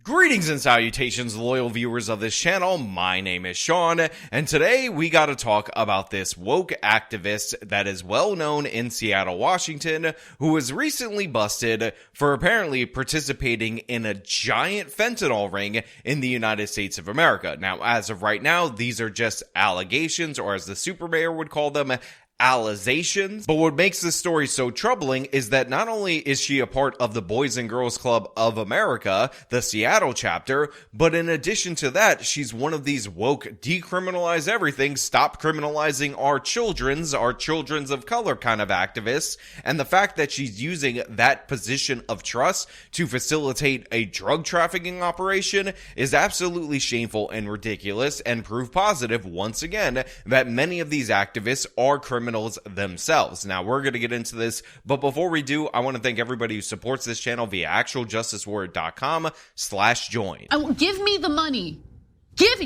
Greetings and salutations, loyal viewers of this channel. My name is Sean, and today we gotta talk about this woke activist that is well known in Seattle, Washington, who was recently busted for apparently participating in a giant fentanyl ring in the United States of America. Now, as of right now, these are just allegations, or as the super mayor would call them, allegations. But what makes this story so troubling is that not only is she a part of the Boys and Girls Club of America, the Seattle chapter, but in addition to that, she's one of these woke decriminalize everything, stop criminalizing our children's of color kind of activists. And the fact that she's using that position of trust to facilitate a drug trafficking operation is absolutely shameful and ridiculous, and proof positive once again that many of these activists are criminals themselves. Now, we're going to get into this, but before we do, I want to thank everybody who supports this channel via actualjusticewarrior.com/join. Give me the money. Give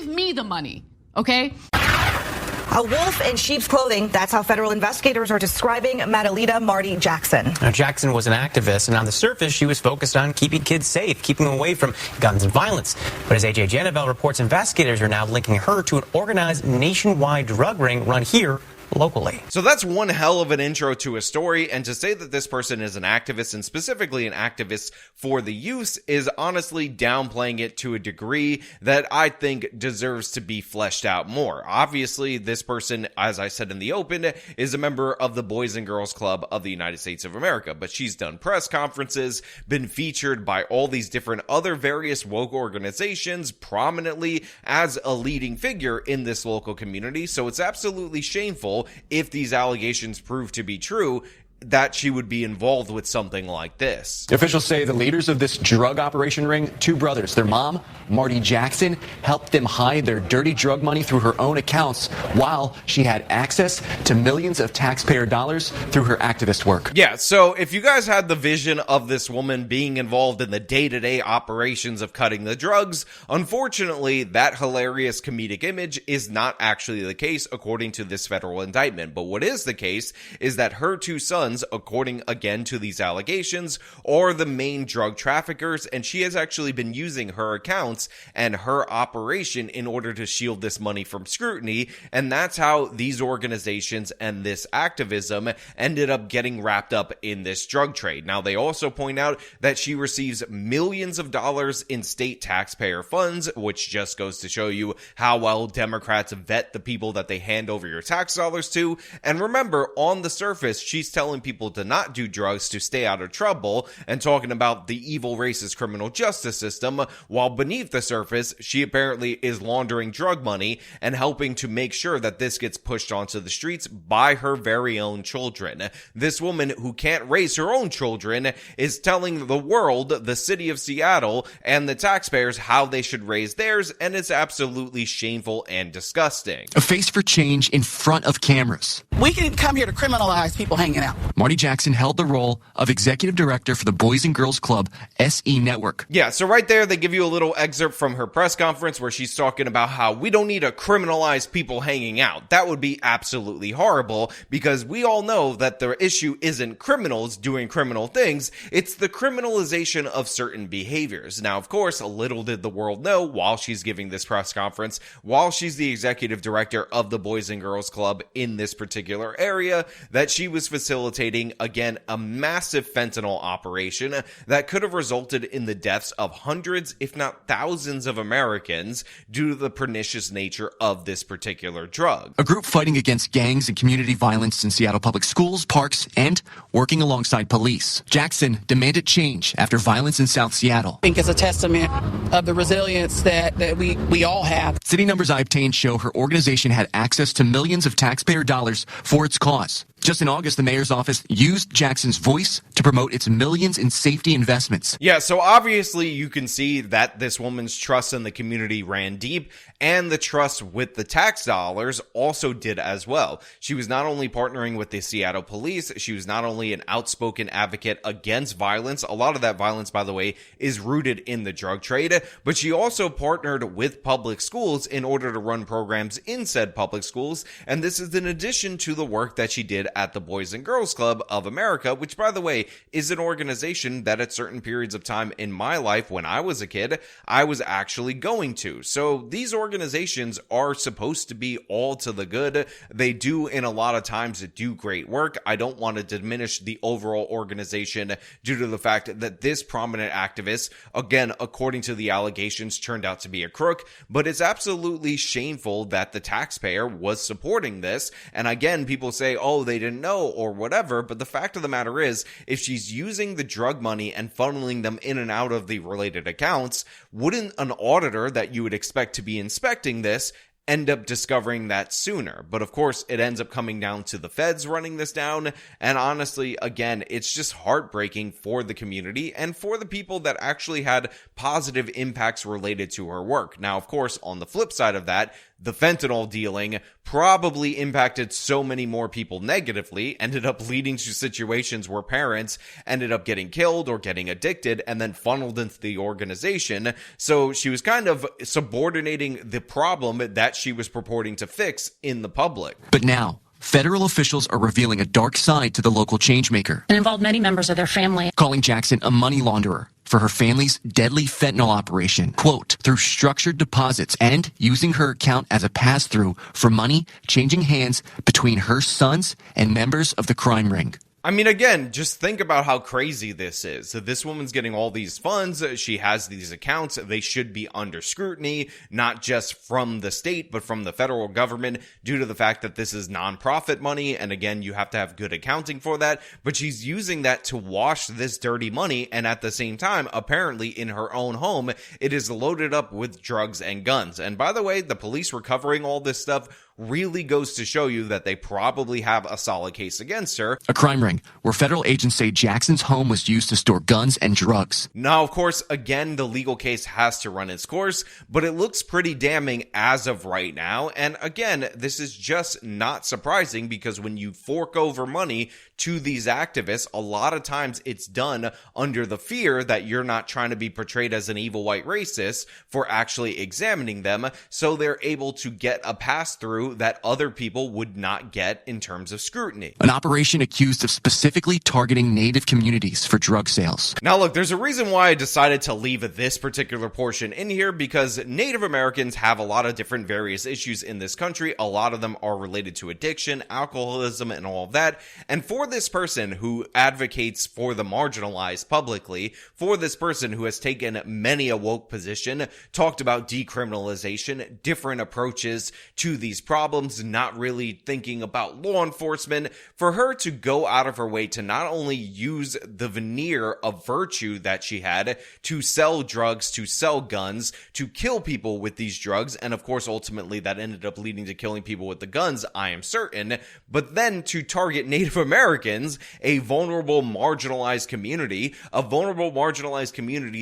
me the money, okay? A wolf in sheep's clothing. That's how federal investigators are describing Madalita Marty Jackson. Now, Jackson was an activist, and on the surface, she was focused on keeping kids safe, keeping them away from guns and violence. But as AJ Janabel reports, investigators are now linking her to an organized nationwide drug ring run here locally. So that's one hell of an intro to a story, and to say that this person is an activist, and specifically an activist for the youth, is honestly downplaying it to a degree that I think deserves to be fleshed out more. Obviously, this person, as I said in the open, is a member of the Boys and Girls Club of the United States of America, but she's done press conferences, been featured by all these different other various woke organizations prominently as a leading figure in this local community, so it's absolutely shameful if these allegations prove to be true that she would be involved with something like this. Officials say the leaders of this drug operation ring, two brothers, their mom, Marty Jackson, helped them hide their dirty drug money through her own accounts while she had access to millions of taxpayer dollars through her activist work. Yeah, so if you guys had the vision of this woman being involved in the day-to-day operations of cutting the drugs, unfortunately, that hilarious comedic image is not actually the case according to this federal indictment. But what is the case is that her two sons, according again to these allegations, are the main drug traffickers, and she has actually been using her accounts and her operation in order to shield this money from scrutiny, and that's how these organizations and this activism ended up getting wrapped up in this drug trade. Now, they also point out that she receives millions of dollars in state taxpayer funds, which just goes to show you how well Democrats vet the people that they hand over your tax dollars to. And remember, on the surface, she's telling people to not do drugs to stay out of trouble and talking about the evil racist criminal justice system, while beneath the surface she apparently is laundering drug money and helping to make sure that this gets pushed onto the streets by her very own children. This woman who can't raise her own children is telling the world, the city of Seattle, and the taxpayers how they should raise theirs, and it's absolutely shameful and disgusting. A face for change in front of cameras. We didn't come here to criminalize people hanging out. Marty Jackson held the role of executive director for the Boys and Girls Club SE Network. Yeah, so right there, they give you a little excerpt from her press conference where she's talking about how we don't need to criminalize people hanging out. That would be absolutely horrible, because we all know that the issue isn't criminals doing criminal things, it's the criminalization of certain behaviors. Now, of course, little did the world know while she's giving this press conference, while she's the executive director of the Boys and Girls Club in this particular area, that she was facilitating, again, a massive fentanyl operation that could have resulted in the deaths of hundreds, if not thousands of Americans due to the pernicious nature of this particular drug. A group fighting against gangs and community violence in Seattle public schools, parks, and working alongside police. Jackson demanded change after violence in South Seattle. I think it's a testament of the resilience that we all have. City numbers I obtained show her organization had access to millions of taxpayer dollars for its cause. Just in August, the mayor's office used Jackson's voice to promote its millions in safety investments. Yeah, so obviously you can see that this woman's trust in the community ran deep, and the trust with the tax dollars also did as well. She was not only partnering with the Seattle police, she was not only an outspoken advocate against violence. A lot of that violence, by the way, is rooted in the drug trade, but she also partnered with public schools in order to run programs in said public schools, and this is in addition to the work that she did at the Boys and Girls Club of America, which, by the way, is an organization that at certain periods of time in my life when I was a kid, I was actually going to. So these organizations are supposed to be all to the good. They do, in a lot of times, do great work. I don't want to diminish the overall organization due to the fact that this prominent activist, again, according to the allegations, turned out to be a crook, but it's absolutely shameful that the taxpayer was supporting this. And again, people say, oh, they didn't know or whatever, but the fact of the matter is, if she's using the drug money and funneling them in and out of the related accounts, wouldn't an auditor that you would expect to be inspecting this end up discovering that sooner? But of course, it ends up coming down to the feds running this down. And honestly, again, it's just heartbreaking for the community and for the people that actually had positive impacts related to her work. Now, of course, on the flip side of that, the fentanyl dealing probably impacted so many more people negatively, ended up leading to situations where parents ended up getting killed or getting addicted and then funneled into the organization. So she was kind of subordinating the problem that she was purporting to fix in the public. But now, federal officials are revealing a dark side to the local changemaker. It involved many members of their family. Calling Jackson a money launderer for her family's deadly fentanyl operation, quote, through structured deposits and using her account as a pass-through for money changing hands between her sons and members of the crime ring. I mean, again, just think about how crazy this is. So this woman's getting all these funds. She has these accounts. They should be under scrutiny, not just from the state, but from the federal government due to the fact that this is nonprofit money. And again, you have to have good accounting for that. But she's using that to wash this dirty money. And at the same time, apparently in her own home, it is loaded up with drugs and guns. And by the way, the police recovering all this stuff really goes to show you that they probably have a solid case against her. A crime ring where federal agents say Jackson's home was used to store guns and drugs. Now, of course, again, the legal case has to run its course, but it looks pretty damning as of right now. And again, this is just not surprising because when you fork over money to these activists, a lot of times it's done under the fear that you're not trying to be portrayed as an evil white racist for actually examining them, so they're able to get a pass-through that other people would not get in terms of scrutiny. An operation accused of specifically targeting Native communities for drug sales. Now look, there's a reason why I decided to leave this particular portion in here, because Native Americans have a lot of different various issues in this country. A lot of them are related to addiction, alcoholism, and all of that. And for this person who advocates for the marginalized publicly, for this person who has taken many a woke position, talked about decriminalization, different approaches to these problems, not really thinking about law enforcement, for her to go out of her way to not only use the veneer of virtue that she had to sell drugs, to sell guns, to kill people with these drugs, and of course ultimately that ended up leading to killing people with the guns, I am certain, but then to target Native Americans, a vulnerable marginalized community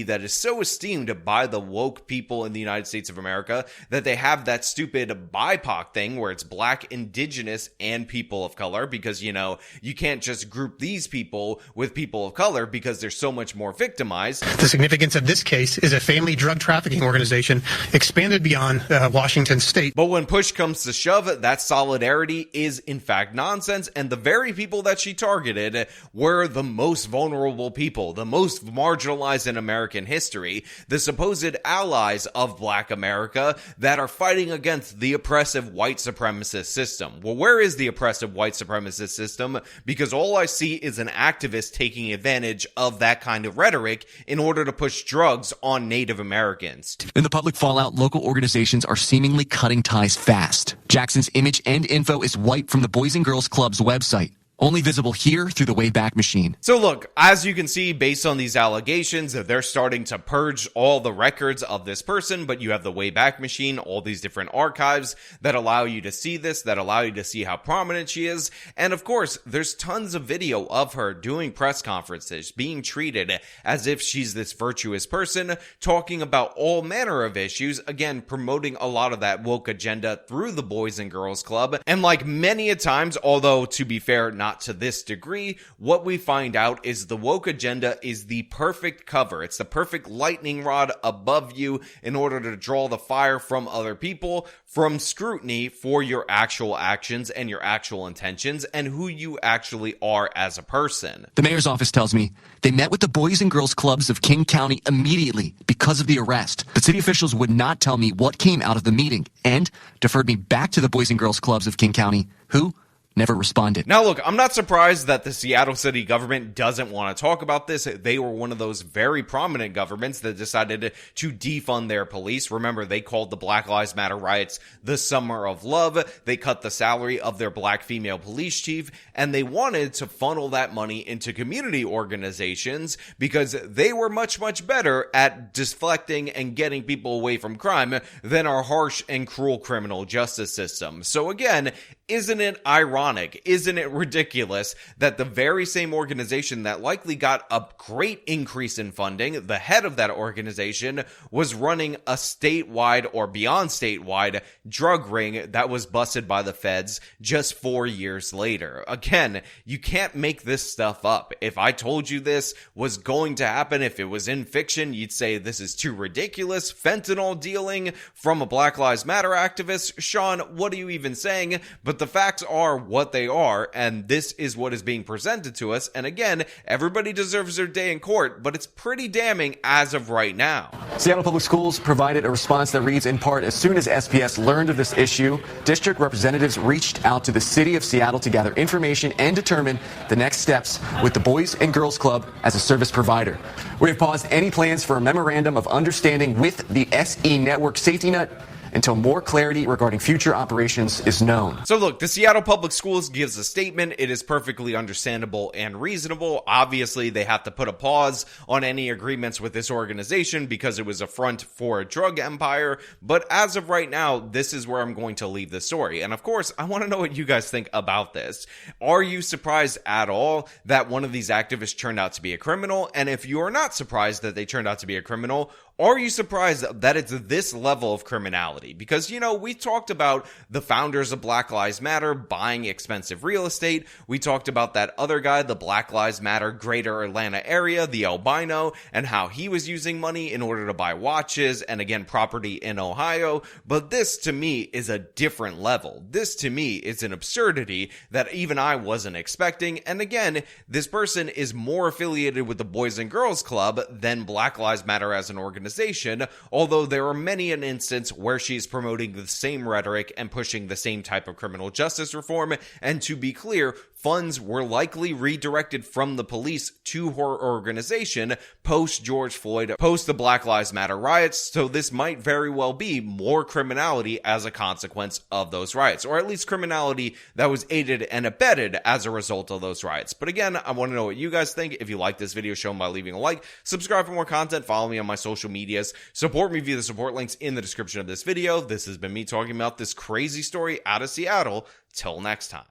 that is so esteemed by the woke people in the United States of America that they have that stupid BIPOC thing where it's black, indigenous, and people of color, because, you know, you can't just group these people with people of color because they're so much more victimized. The significance of this case is a family drug trafficking organization expanded beyond Washington state. But when push comes to shove, that solidarity is in fact nonsense, and the very people that she targeted were the most vulnerable people, the most marginalized in American history, the supposed allies of Black America that are fighting against the oppressive white supremacist system. Well, where is the oppressive white supremacist system? Because all I see is an activist taking advantage of that kind of rhetoric in order to push drugs on Native Americans. In the public fallout, local organizations are seemingly cutting ties fast. Jackson's image and info is wiped from the Boys and Girls Club's website. Only visible here through the Wayback Machine. So look, as you can see, based on these allegations, they're starting to purge all the records of this person, but you have the Wayback Machine, all these different archives that allow you to see this, that allow you to see how prominent she is. And of course, there's tons of video of her doing press conferences, being treated as if she's this virtuous person, talking about all manner of issues, again, promoting a lot of that woke agenda through the Boys and Girls Club. And like many a times, although to be fair, not not to this degree, what we find out is the woke agenda is the perfect cover. It's the perfect lightning rod above you in order to draw the fire from other people, from scrutiny for your actual actions and your actual intentions and who you actually are as a person. The mayor's office tells me they met with the Boys and Girls Clubs of King County immediately because of the arrest. But city officials would not tell me what came out of the meeting and deferred me back to the Boys and Girls Clubs of King County, who never responded. Now look, I'm not surprised that the Seattle city government doesn't want to talk about this. They were one of those very prominent governments that decided to defund their police. Remember, they called the Black Lives Matter riots the Summer of Love. They cut the salary of their black female police chief, and they wanted to funnel that money into community organizations because they were much, much better at deflecting and getting people away from crime than our harsh and cruel criminal justice system. So again, isn't it ironic? Isn't it ridiculous that the very same organization that likely got a great increase in funding, the head of that organization was running a statewide or beyond statewide drug ring that was busted by the feds just 4 years later? Again, you can't make this stuff up. If I told you this was going to happen, if it was in fiction, you'd say this is too ridiculous. Fentanyl dealing from a Black Lives Matter activist? Sean, what are you even saying? But the facts are what they are, and this is what is being presented to us. And again, everybody deserves their day in court, but it's pretty damning as of right now. Seattle Public Schools provided a response that reads, in part, as soon as SPS learned of this issue, district representatives reached out to the city of Seattle to gather information and determine the next steps with the Boys and Girls Club as a service provider. We have paused any plans for a memorandum of understanding with the SE Network safety net until more clarity regarding future operations is known. So look, the Seattle Public Schools gives a statement. It is perfectly understandable and reasonable. Obviously, they have to put a pause on any agreements with this organization because it was a front for a drug empire. But as of right now, this is where I'm going to leave the story. And of course, I want to know what you guys think about this. Are you surprised at all that one of these activists turned out to be a criminal? And if you are not surprised that they turned out to be a criminal, are you surprised that it's this level of criminality? Because, you know, we talked about the founders of Black Lives Matter buying expensive real estate. We talked about that other guy, the Black Lives Matter Greater Atlanta area, the albino, and how he was using money in order to buy watches and, again, property in Ohio. But this, to me, is a different level. This, to me, is an absurdity that even I wasn't expecting. And again, this person is more affiliated with the Boys and Girls Club than Black Lives Matter as an organization, although there are many an instance where she's promoting the same rhetoric and pushing the same type of criminal justice reform. And to be clear, funds were likely redirected from the police to her organization post George Floyd, post the Black Lives Matter riots. So this might very well be more criminality as a consequence of those riots, or at least criminality that was aided and abetted as a result of those riots. But again, I want to know what you guys think. If you like this video, show them by leaving a like, subscribe for more content, follow me on my social medias, support me via the support links in the description of this video. This has been me talking about this crazy story out of Seattle. Till next time.